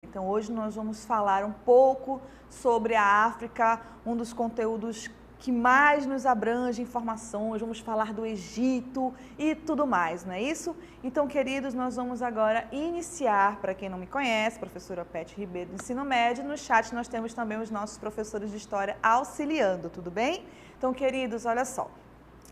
Então hoje nós vamos falar um pouco sobre a África, um dos conteúdos que mais nos abrange informações, vamos falar do Egito e tudo mais, não é isso? Então, queridos, nós vamos agora iniciar, para quem não me conhece, professora Pet Ribeiro do Ensino Médio, no chat nós temos também os nossos professores de História auxiliando, tudo bem? Então, queridos, olha só,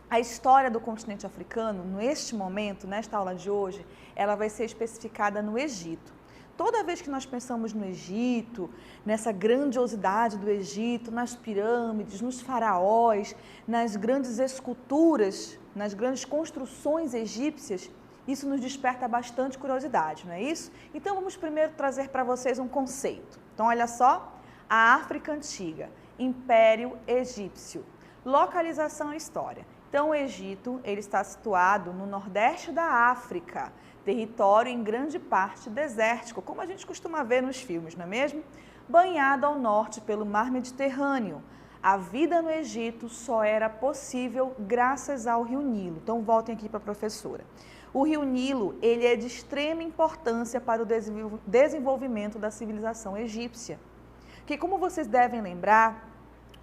a história do continente africano, neste momento, nesta aula de hoje, ela vai ser especificada no Egito. Toda vez que nós pensamos no Egito, nessa grandiosidade do Egito, nas pirâmides, nos faraós, nas grandes esculturas, nas grandes construções egípcias, isso nos desperta bastante curiosidade, não é isso? Então vamos primeiro trazer para vocês um conceito. Então olha só, a África Antiga, Império Egípcio, localização e história. Então o Egito, ele está situado no nordeste da África, território em grande parte desértico, como a gente costuma ver nos filmes, não é mesmo? Banhado ao norte pelo mar Mediterrâneo. A vida no Egito só era possível graças ao Rio Nilo. Então voltem aqui para a professora. O Rio Nilo, ele é de extrema importância para o desenvolvimento da civilização egípcia. Que, como vocês devem lembrar,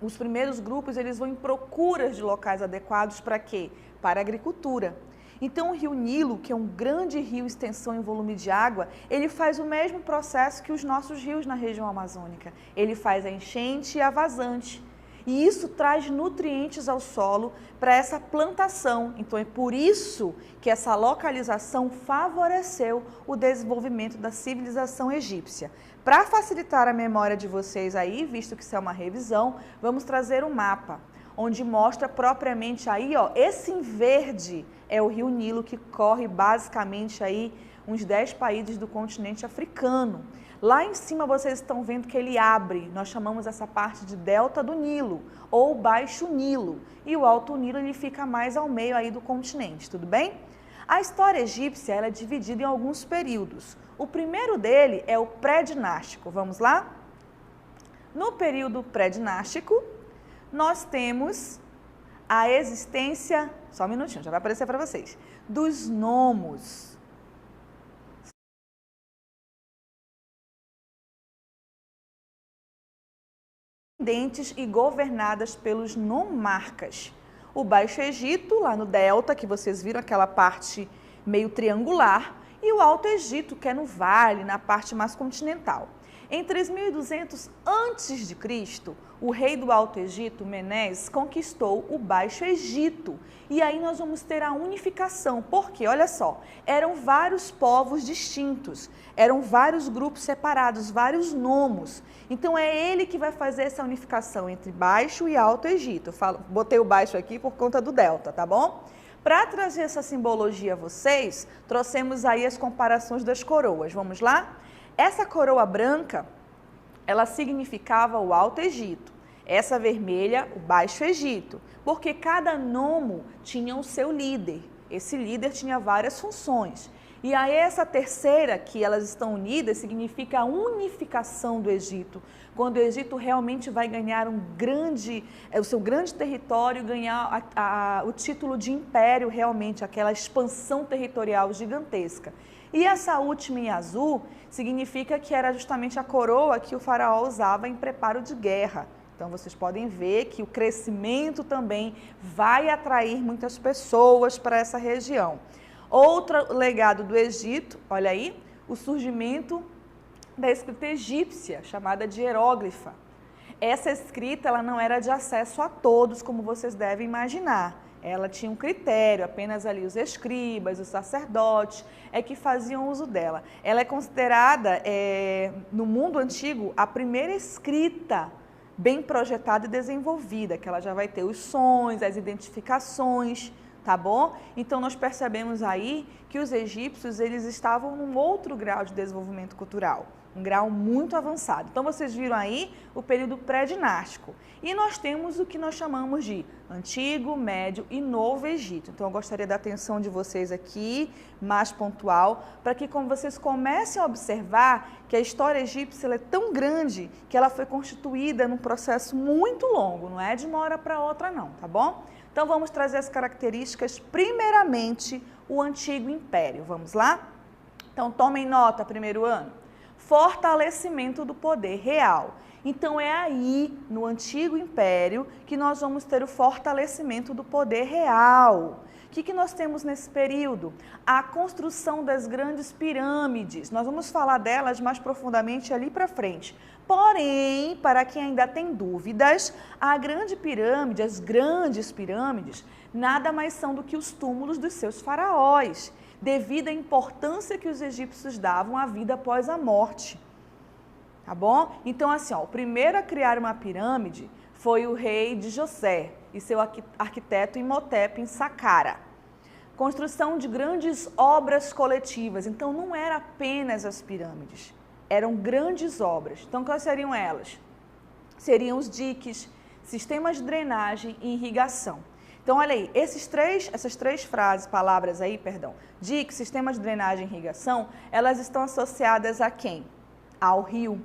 os primeiros grupos eles vão em procura de locais adequados para quê? Para a agricultura. Então, o Rio Nilo, que é um grande rio, extensão em volume de água, ele faz o mesmo processo que os nossos rios na região amazônica. Ele faz a enchente e a vazante. E isso traz nutrientes ao solo para essa plantação. Então, é por isso que essa localização favoreceu o desenvolvimento da civilização egípcia. Para facilitar a memória de vocês aí, visto que isso é uma revisão, vamos trazer um mapa, onde mostra propriamente aí, ó, esse em verde é o Rio Nilo, que corre basicamente aí uns 10 países do continente africano. Lá em cima vocês estão vendo que ele abre, nós chamamos essa parte de Delta do Nilo, ou Baixo Nilo, e o Alto Nilo ele fica mais ao meio aí do continente, tudo bem? A história egípcia ela é dividida em alguns períodos. O primeiro dele é o pré-dinástico, vamos lá? No período pré-dinástico, nós temos a existência, só um minutinho, já vai aparecer para vocês, dos nomos. E governadas pelos nomarcas. O Baixo Egito, lá no Delta, que vocês viram aquela parte meio triangular, e o Alto Egito, que é no vale, na parte mais continental. Em 3200 a.C., o rei do Alto Egito, Menes, conquistou o Baixo Egito. E aí nós vamos ter a unificação, porque, olha só, eram vários povos distintos, eram vários grupos separados, vários nomos. Então é ele que vai fazer essa unificação entre Baixo e Alto Egito. Botei o Baixo aqui por conta do Delta, tá bom? Para trazer essa simbologia a vocês, trouxemos aí as comparações das coroas. Vamos lá? Essa coroa branca, ela significava o Alto Egito. Essa vermelha, o Baixo Egito. Porque cada nomo tinha o seu líder. Esse líder tinha várias funções. E aí essa terceira, que elas estão unidas, significa a unificação do Egito. Quando o Egito realmente vai ganhar o seu grande território, ganhar o título de império realmente, aquela expansão territorial gigantesca. E essa última em azul significa que era justamente a coroa que o faraó usava em preparo de guerra. Então vocês podem ver que o crescimento também vai atrair muitas pessoas para essa região. Outro legado do Egito, olha aí, o surgimento da escrita egípcia, chamada de hieróglifa. Essa escrita ela não era de acesso a todos, como vocês devem imaginar. Ela tinha um critério, apenas ali os escribas, os sacerdotes, é que faziam uso dela. Ela é considerada, no mundo antigo, a primeira escrita bem projetada e desenvolvida, que ela já vai ter os sons, as identificações, tá bom? Então nós percebemos aí que os egípcios eles estavam num outro grau de desenvolvimento cultural, um grau muito avançado. Então vocês viram aí o período pré-dinástico. E nós temos o que nós chamamos de Antigo, Médio e Novo Egito. Então eu gostaria da atenção de vocês aqui, mais pontual, para que como vocês comecem a observar que a história egípcia ela é tão grande que ela foi constituída num processo muito longo, não é de uma hora para outra não, tá bom? Então vamos trazer as características, primeiramente o Antigo Império, vamos lá? Então tomem nota, primeiro ano. fortalecimento do poder real. Então é aí, no Antigo Império, que nós vamos ter o fortalecimento do poder real. O que nós temos nesse período? A construção das grandes pirâmides. Nós vamos falar delas mais profundamente ali para frente. Porém, para quem ainda tem dúvidas, a grande pirâmide, as grandes pirâmides, nada mais são do que os túmulos dos seus faraós, devido à importância que os egípcios davam à vida após a morte. Tá bom? Então, assim, ó, o primeiro a criar uma pirâmide foi o rei de José e seu arquiteto Imhotep em Saqqara. Construção de grandes obras coletivas. Então, não era apenas as pirâmides, eram grandes obras. Então, quais seriam elas? Seriam os diques, sistemas de drenagem e irrigação. Então, olha aí, essas três palavras aí, dique, sistema de drenagem e irrigação, elas estão associadas a quem? Ao rio,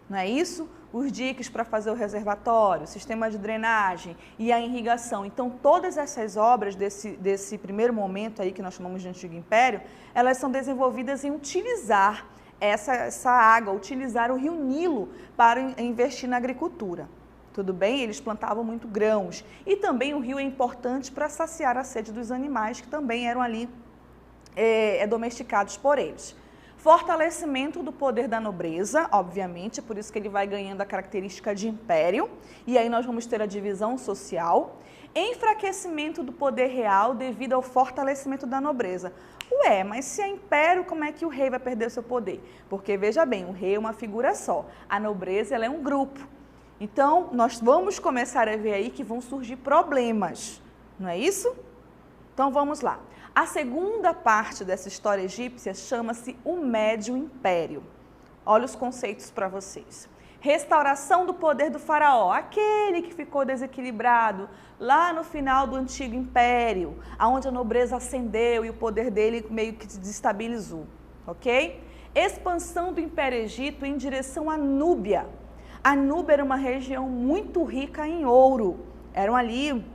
não é isso? Os diques para fazer o reservatório, o sistema de drenagem e a irrigação. Então, todas essas obras desse primeiro momento aí que nós chamamos de Antigo Império, elas são desenvolvidas em utilizar essa água, utilizar o rio Nilo para investir na agricultura. Tudo bem? Eles plantavam muito grãos. E também o rio é importante para saciar a sede dos animais, que também eram ali domesticados por eles. Fortalecimento do poder da nobreza, obviamente, por isso que ele vai ganhando a característica de império. E aí nós vamos ter a divisão social. Enfraquecimento do poder real devido ao fortalecimento da nobreza. Ué, mas se é império, como é que o rei vai perder o seu poder? Porque, veja bem, o rei é uma figura só. A nobreza, ela é um grupo. Então, nós vamos começar a ver aí que vão surgir problemas, não é isso? Então, vamos lá. A segunda parte dessa história egípcia chama-se o Médio Império. Olha os conceitos para vocês. Restauração do poder do faraó, aquele que ficou desequilibrado lá no final do Antigo Império, onde a nobreza ascendeu e o poder dele meio que se desestabilizou, ok? Expansão do Império Egito em direção à Núbia. A Núbia era uma região muito rica em ouro, eram ali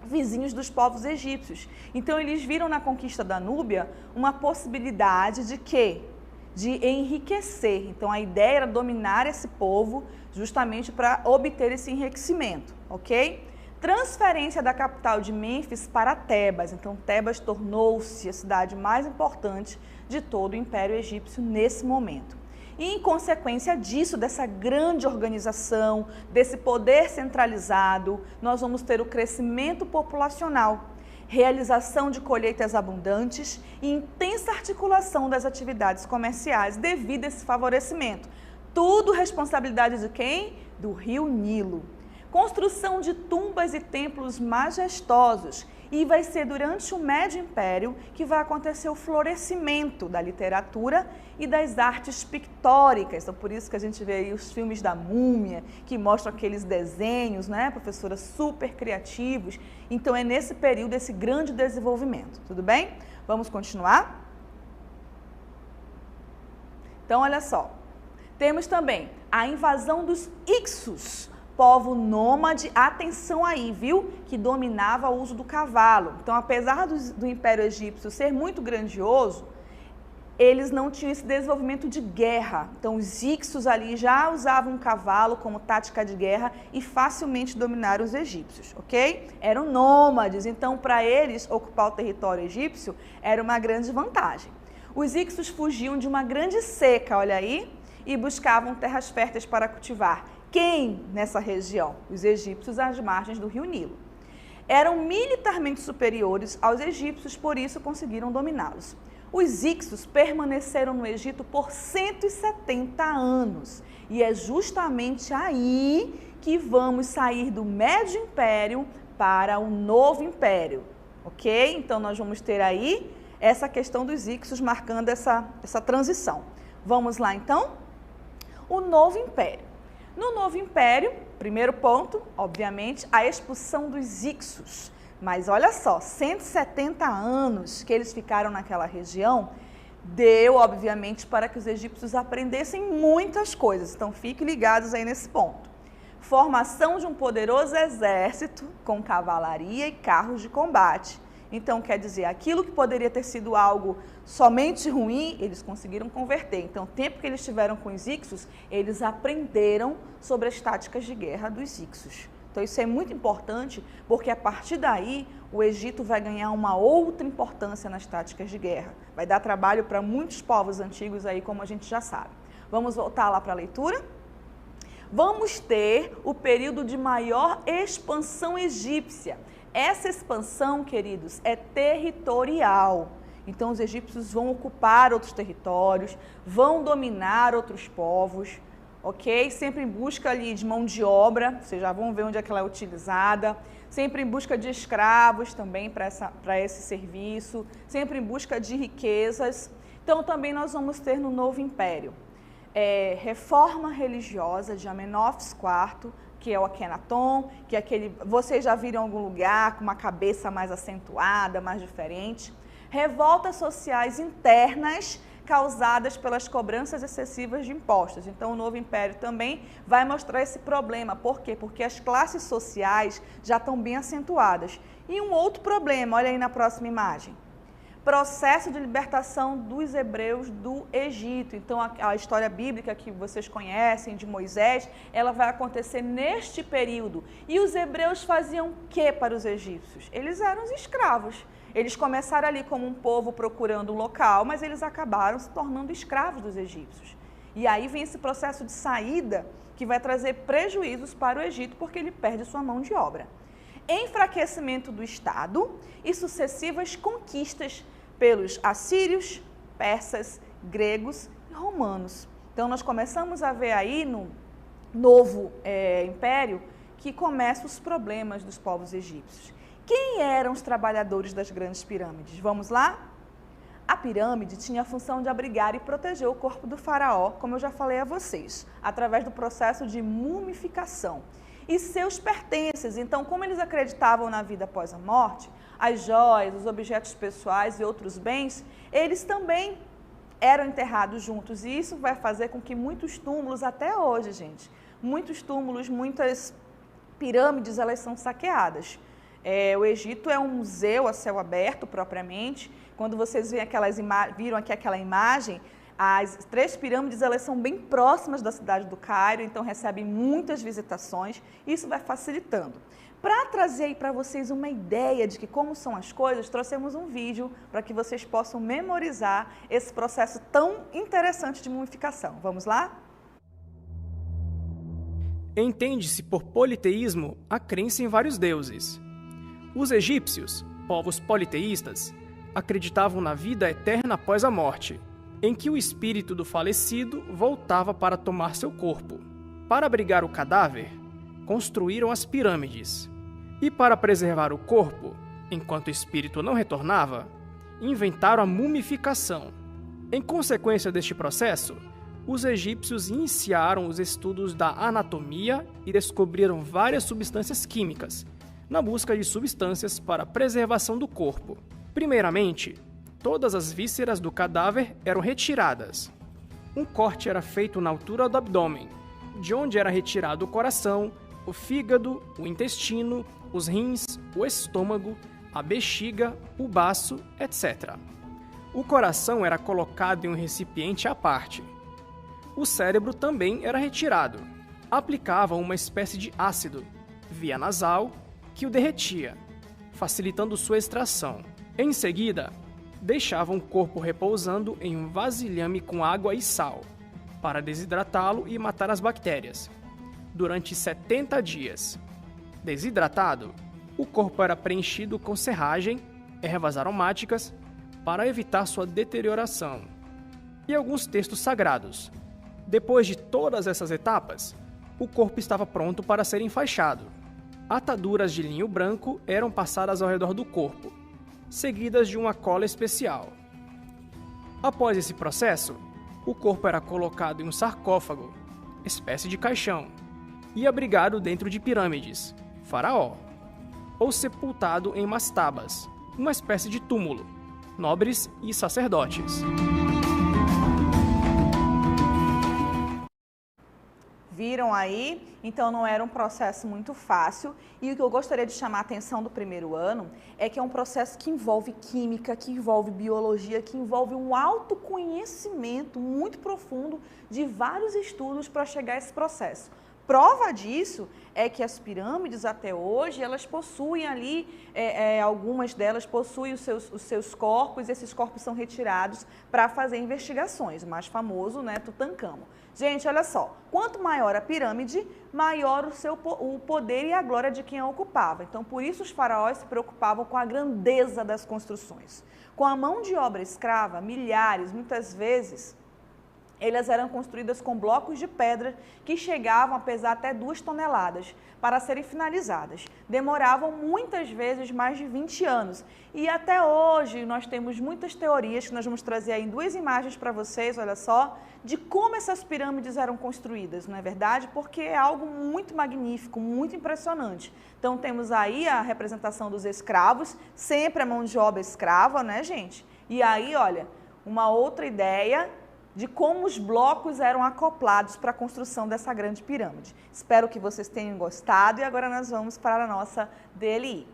vizinhos dos povos egípcios. Então, eles viram na conquista da Núbia uma possibilidade de quê? De enriquecer. Então, a ideia era dominar esse povo justamente para obter esse enriquecimento, ok? Transferência da capital de Mênfis para Tebas. Então, Tebas tornou-se a cidade mais importante de todo o Império Egípcio nesse momento. E, em consequência disso, dessa grande organização, desse poder centralizado, nós vamos ter o crescimento populacional, realização de colheitas abundantes e intensa articulação das atividades comerciais devido a esse favorecimento. Tudo responsabilidade de quem? Do rio Nilo. Construção de tumbas e templos majestosos. E vai ser durante o Médio Império que vai acontecer o florescimento da literatura e das artes pictóricas. Então, por isso que a gente vê aí os filmes da Múmia, que mostram aqueles desenhos, né, professora, super criativos. Então, é nesse período esse grande desenvolvimento. Tudo bem? Vamos continuar? Então, olha só. Temos também a invasão dos Hicsos, povo nômade, atenção aí, viu? Que dominava o uso do cavalo. Então, apesar do Império Egípcio ser muito grandioso, eles não tinham esse desenvolvimento de guerra. Então, os Hicsos ali já usavam o cavalo como tática de guerra e facilmente dominaram os egípcios, ok? Eram nômades, então, para eles, ocupar o território egípcio era uma grande vantagem. Os Hicsos fugiam de uma grande seca, olha aí, e buscavam terras férteis para cultivar. Quem nessa região? Os egípcios às margens do rio Nilo. Eram militarmente superiores aos egípcios, por isso conseguiram dominá-los. Os Hicsos permaneceram no Egito por 170 anos. E é justamente aí que vamos sair do Médio Império para o Novo Império. Ok? Então, nós vamos ter aí essa questão dos Hicsos marcando essa transição. Vamos lá, então? O Novo Império. No Novo Império, primeiro ponto, obviamente, a expulsão dos Hicsos. Mas olha só, 170 anos que eles ficaram naquela região, deu, obviamente, para que os egípcios aprendessem muitas coisas. Então, fiquem ligados aí nesse ponto. Formação de um poderoso exército com cavalaria e carros de combate. Então, quer dizer, aquilo que poderia ter sido algo somente ruim, eles conseguiram converter. Então, o tempo que eles tiveram com os Hicsos, eles aprenderam sobre as táticas de guerra dos Hicsos. Então, isso é muito importante, porque a partir daí, o Egito vai ganhar uma outra importância nas táticas de guerra. Vai dar trabalho para muitos povos antigos aí, como a gente já sabe. Vamos voltar lá para a leitura? Vamos ter o período de maior expansão egípcia. Essa expansão, queridos, é territorial. Então, os egípcios vão ocupar outros territórios, vão dominar outros povos, ok? Sempre em busca ali de mão de obra, vocês já vão ver onde é que ela é utilizada. Sempre em busca de escravos também para esse serviço, sempre em busca de riquezas. Então, também nós vamos ter no Novo Império reforma religiosa de Amenófis IV, que é o Akenaton, que é aquele, vocês já viram em algum lugar, com uma cabeça mais acentuada, mais diferente. Revoltas sociais internas causadas pelas cobranças excessivas de impostos. Então, o Novo Império também vai mostrar esse problema. Por quê? Porque as classes sociais já estão bem acentuadas. E um outro problema, olha aí na próxima imagem. Processo de libertação dos hebreus do Egito. Então, a história bíblica que vocês conhecem de Moisés, ela vai acontecer neste período. E os hebreus faziam o que para os egípcios? Eles eram os escravos. Eles começaram ali como um povo procurando um local, mas eles acabaram se tornando escravos dos egípcios. E aí vem esse processo de saída que vai trazer prejuízos para o Egito, porque ele perde sua mão de obra. Enfraquecimento do Estado e sucessivas conquistas pelos assírios, persas, gregos e romanos. Então, nós começamos a ver aí no novo império que começam os problemas dos povos egípcios. Quem eram os trabalhadores das grandes pirâmides? Vamos lá? A pirâmide tinha a função de abrigar e proteger o corpo do faraó, como eu já falei a vocês, através do processo de mumificação. E seus pertences. Então, como eles acreditavam na vida após a morte, as joias, os objetos pessoais e outros bens, eles também eram enterrados juntos. E isso vai fazer com que muitos túmulos, até hoje, gente, muitos túmulos, muitas pirâmides, elas são saqueadas. O Egito é um museu a céu aberto, propriamente. Quando vocês veem viram aqui aquela imagem, as 3 pirâmides, elas são bem próximas da cidade do Cairo, então recebem muitas visitações, isso vai facilitando. Para trazer aí para vocês uma ideia de que como são as coisas, trouxemos um vídeo para que vocês possam memorizar esse processo tão interessante de mumificação. Vamos lá? Entende-se por politeísmo a crença em vários deuses. Os egípcios, povos politeístas, acreditavam na vida eterna após a morte, em que o espírito do falecido voltava para tomar seu corpo. Para abrigar o cadáver, construíram as pirâmides. E para preservar o corpo, enquanto o espírito não retornava, inventaram a mumificação. Em consequência deste processo, os egípcios iniciaram os estudos da anatomia e descobriram várias substâncias químicas, na busca de substâncias para a preservação do corpo. Primeiramente, todas as vísceras do cadáver eram retiradas. Um corte era feito na altura do abdômen, de onde era retirado o coração, o fígado, o intestino, os rins, o estômago, a bexiga, o baço, etc. O coração era colocado em um recipiente à parte. O cérebro também era retirado. Aplicavam uma espécie de ácido, via nasal, que o derretia, facilitando sua extração. Em seguida, deixavam o corpo repousando em um vasilhame com água e sal, para desidratá-lo e matar as bactérias, durante 70 dias. Desidratado, o corpo era preenchido com serragem, ervas aromáticas, para evitar sua deterioração, e alguns textos sagrados. Depois de todas essas etapas, o corpo estava pronto para ser enfaixado. Ataduras de linho branco eram passadas ao redor do corpo, seguidas de uma cola especial. Após esse processo, o corpo era colocado em um sarcófago, espécie de caixão, e abrigado dentro de pirâmides, faraó, ou sepultado em mastabas, uma espécie de túmulo, nobres e sacerdotes. Viram aí? Então não era um processo muito fácil. E o que eu gostaria de chamar a atenção do primeiro ano é que é um processo que envolve química, que envolve biologia, que envolve um autoconhecimento muito profundo de vários estudos para chegar a esse processo. Prova disso é que as pirâmides até hoje, elas possuem ali, algumas delas possuem os seus corpos, e esses corpos são retirados para fazer investigações. O mais famoso, né, Tutancâmon. Gente, olha só, quanto maior a pirâmide, maior o poder e a glória de quem a ocupava. Então, por isso os faraós se preocupavam com a grandeza das construções. Com a mão de obra escrava, milhares, muitas vezes, elas eram construídas com blocos de pedra que chegavam a pesar até 2 toneladas para serem finalizadas. Demoravam muitas vezes mais de 20 anos. E até hoje nós temos muitas teorias que nós vamos trazer aí em 2 imagens para vocês, olha só, de como essas pirâmides eram construídas, não é verdade? Porque é algo muito magnífico, muito impressionante. Então temos aí a representação dos escravos, sempre a mão de obra escrava, né, gente? E aí, olha, uma outra ideia de como os blocos eram acoplados para a construção dessa grande pirâmide. Espero que vocês tenham gostado e agora nós vamos para a nossa DLI.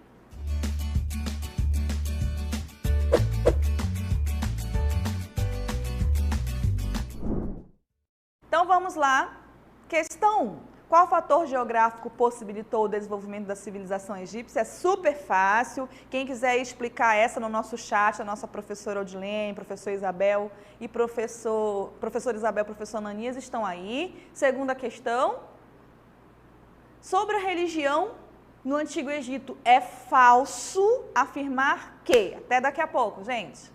Então vamos lá. Questão 1. Qual fator geográfico possibilitou o desenvolvimento da civilização egípcia? É super fácil. Quem quiser explicar essa no nosso chat, a nossa professora Odilene, professor Isabel e professor Isabel, professor Ananias estão aí. Segunda questão. Sobre a religião no Antigo Egito, é falso afirmar que... Até daqui a pouco, gente.